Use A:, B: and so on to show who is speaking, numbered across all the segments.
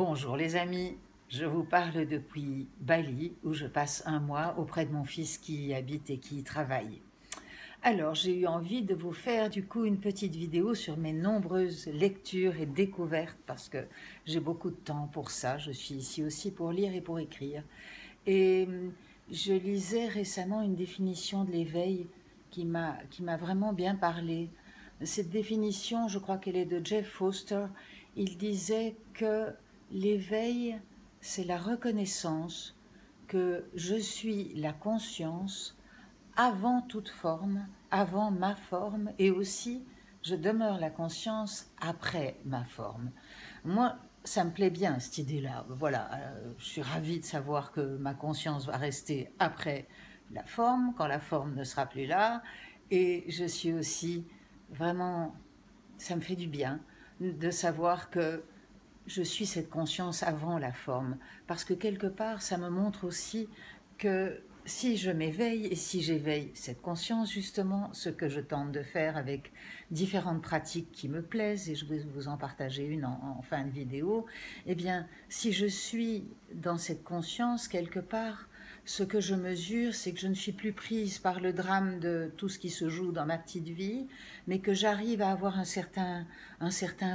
A: Bonjour les amis, je vous parle depuis Bali où je passe un mois auprès de mon fils qui y habite et qui y travaille. Alors j'ai eu envie de vous faire du coup une petite vidéo sur mes nombreuses lectures et découvertes parce que j'ai beaucoup de temps pour ça, je suis ici aussi pour lire et pour écrire. Et je lisais récemment une définition de l'éveil qui m'a vraiment bien parlé. Cette définition, je crois qu'elle est de Jeff Foster. Il disait que l'éveil, c'est la reconnaissance que je suis la conscience avant toute forme, avant ma forme, et aussi je demeure la conscience après ma forme. Moi, ça me plaît bien cette idée-là. Voilà, je suis ravie de savoir que ma conscience va rester après la forme, quand la forme ne sera plus là, et je suis aussi vraiment, ça me fait du bien de savoir que je suis cette conscience avant la forme, parce que quelque part, ça me montre aussi que si je m'éveille et si j'éveille cette conscience, justement, ce que je tente de faire avec différentes pratiques qui me plaisent, et je vais vous en partager une en fin de vidéo, eh bien, si je suis dans cette conscience, quelque part, ce que je mesure, c'est que je ne suis plus prise par le drame de tout ce qui se joue dans ma petite vie, mais que j'arrive à avoir un certain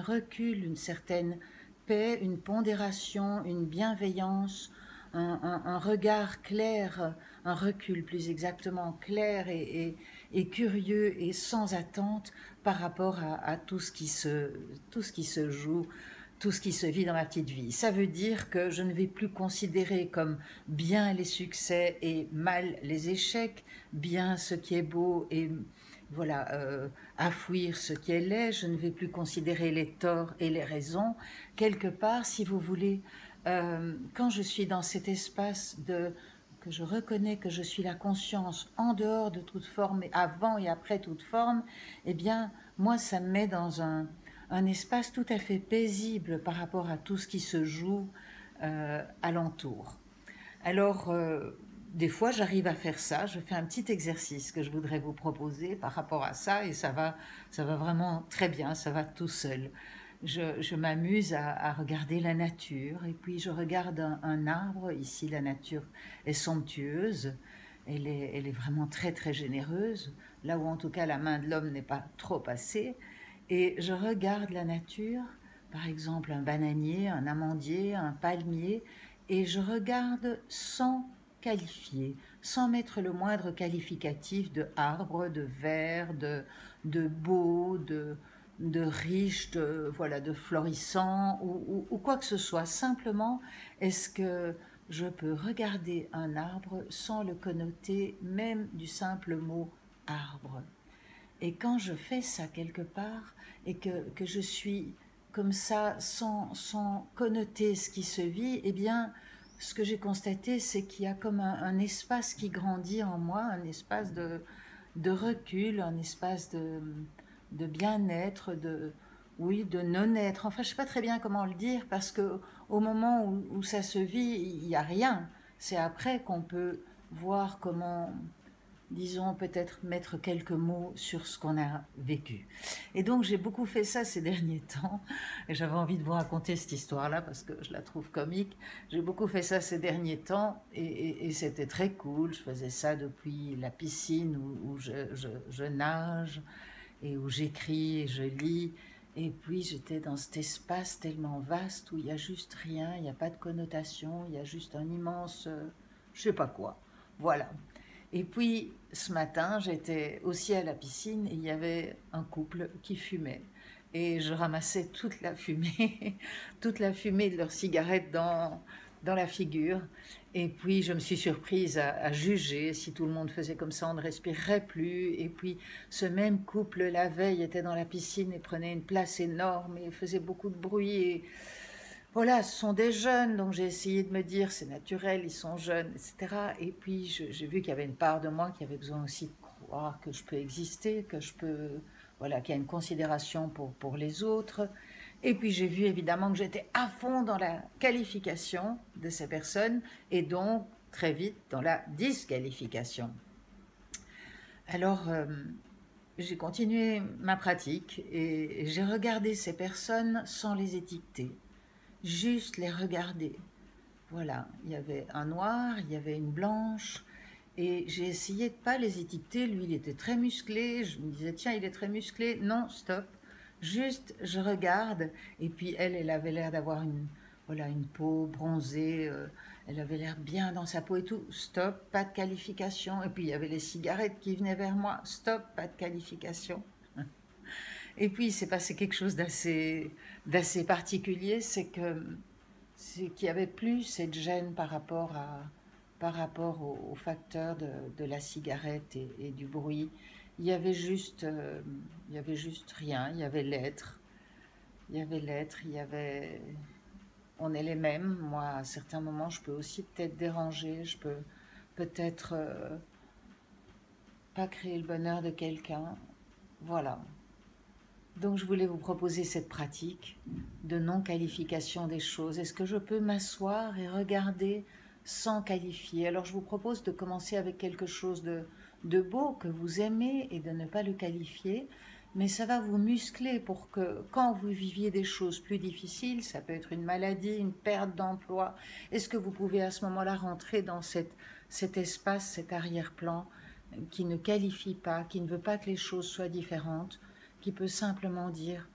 A: recul, une certaine paix, une pondération, une bienveillance, un regard clair, un recul plus exactement clair et curieux et sans attente par rapport à tout ce qui se joue, tout ce qui se vit dans ma petite vie. Ça veut dire que je ne vais plus considérer comme bien les succès et mal les échecs, bien ce qui est beau et voilà, à fuir ce qui est laid. Je ne vais plus considérer les torts et les raisons. Quelque part, si vous voulez, quand je suis dans cet espace que je reconnais que je suis la conscience en dehors de toute forme, et avant et après toute forme, eh bien, moi, ça me met dans un espace tout à fait paisible par rapport à tout ce qui se joue alentour. Alors, des fois, j'arrive à faire ça. Je fais un petit exercice que je voudrais vous proposer par rapport à ça, et ça va vraiment très bien, ça va tout seul. Je m'amuse à regarder la nature, et puis je regarde un arbre. Ici, la nature est somptueuse, elle est vraiment très très généreuse, là où en tout cas la main de l'homme n'est pas trop passée. Et je regarde la nature, par exemple un bananier, un amandier, un palmier, et je regarde sans qualifier, sans mettre le moindre qualificatif de arbre, de vert, de beau, de riche, voilà, de florissant ou quoi que ce soit. Simplement, est-ce que je peux regarder un arbre sans le connoter même du simple mot arbre? Et quand je fais ça quelque part et que je suis comme ça sans connoter ce qui se vit, eh bien, ce que j'ai constaté, c'est qu'il y a comme un espace qui grandit en moi, un espace de recul, un espace de bien-être, oui, de non-être. Enfin, je ne sais pas très bien comment le dire, parce que au moment où ça se vit, il n'y a rien. C'est après qu'on peut voir comment, disons, peut-être mettre quelques mots sur ce qu'on a vécu. Et donc j'ai beaucoup fait ça ces derniers temps, et j'avais envie de vous raconter cette histoire-là parce que je la trouve comique. J'ai beaucoup fait ça ces derniers temps, et c'était très cool. Je faisais ça depuis la piscine où je nage, et où j'écris et je lis. Et puis j'étais dans cet espace tellement vaste où il n'y a juste rien, il n'y a pas de connotation, il y a juste un immense je sais pas quoi. Voilà. Et puis, ce matin, j'étais aussi à la piscine et il y avait un couple qui fumait. Et je ramassais toute la fumée, toute la fumée de leur cigarette dans la figure. Et puis, je me suis surprise à juger. Si tout le monde faisait comme ça, on ne respirerait plus. Et puis, ce même couple, la veille, était dans la piscine et prenait une place énorme et faisait beaucoup de bruit. Et voilà, ce sont des jeunes, donc j'ai essayé de me dire, c'est naturel, ils sont jeunes, etc. Et puis j'ai vu qu'il y avait une part de moi qui avait besoin aussi de croire que je peux exister, que je peux, voilà, qu'il y a une considération pour les autres. Et puis j'ai vu évidemment que j'étais à fond dans la qualification de ces personnes et donc très vite dans la disqualification. Alors j'ai continué ma pratique et j'ai regardé ces personnes sans les étiqueter. juste les regarder. Voilà, il y avait un noir, il y avait une blanche, et j'ai essayé de pas les étiqueter. Lui, il était très musclé, je me disais, tiens, il est très musclé. Non, stop, juste je regarde, et puis elle avait l'air d'avoir voilà, une peau bronzée, elle avait l'air bien dans sa peau et tout. Stop, pas de qualification. Et puis il y avait les cigarettes qui venaient vers moi. Stop, pas de qualification. Et puis il s'est passé quelque chose d'assez particulier, c'est qu'il n'y avait plus cette gêne par rapport au facteur de la cigarette et du bruit. Il y avait juste rien. Il y avait l'être. Il y avait l'être. Il y avait. On est les mêmes. Moi, à certains moments, je peux aussi peut-être déranger. Je peux peut-être pas créer le bonheur de quelqu'un. Voilà. Donc je voulais vous proposer cette pratique de non-qualification des choses. Est-ce que je peux m'asseoir et regarder sans qualifier? Alors je vous propose de commencer avec quelque chose de beau que vous aimez et de ne pas le qualifier, mais ça va vous muscler pour que quand vous viviez des choses plus difficiles, ça peut être une maladie, une perte d'emploi, est-ce que vous pouvez à ce moment-là rentrer dans cet espace, cet arrière-plan qui ne qualifie pas, qui ne veut pas que les choses soient différentes, qui peut simplement dire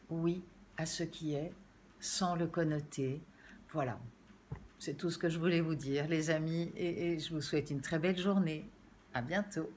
A: oui à ce qui est sans le connoter. Voilà, c'est tout ce que je voulais vous dire, les amis, et je vous souhaite une très belle journée. À bientôt.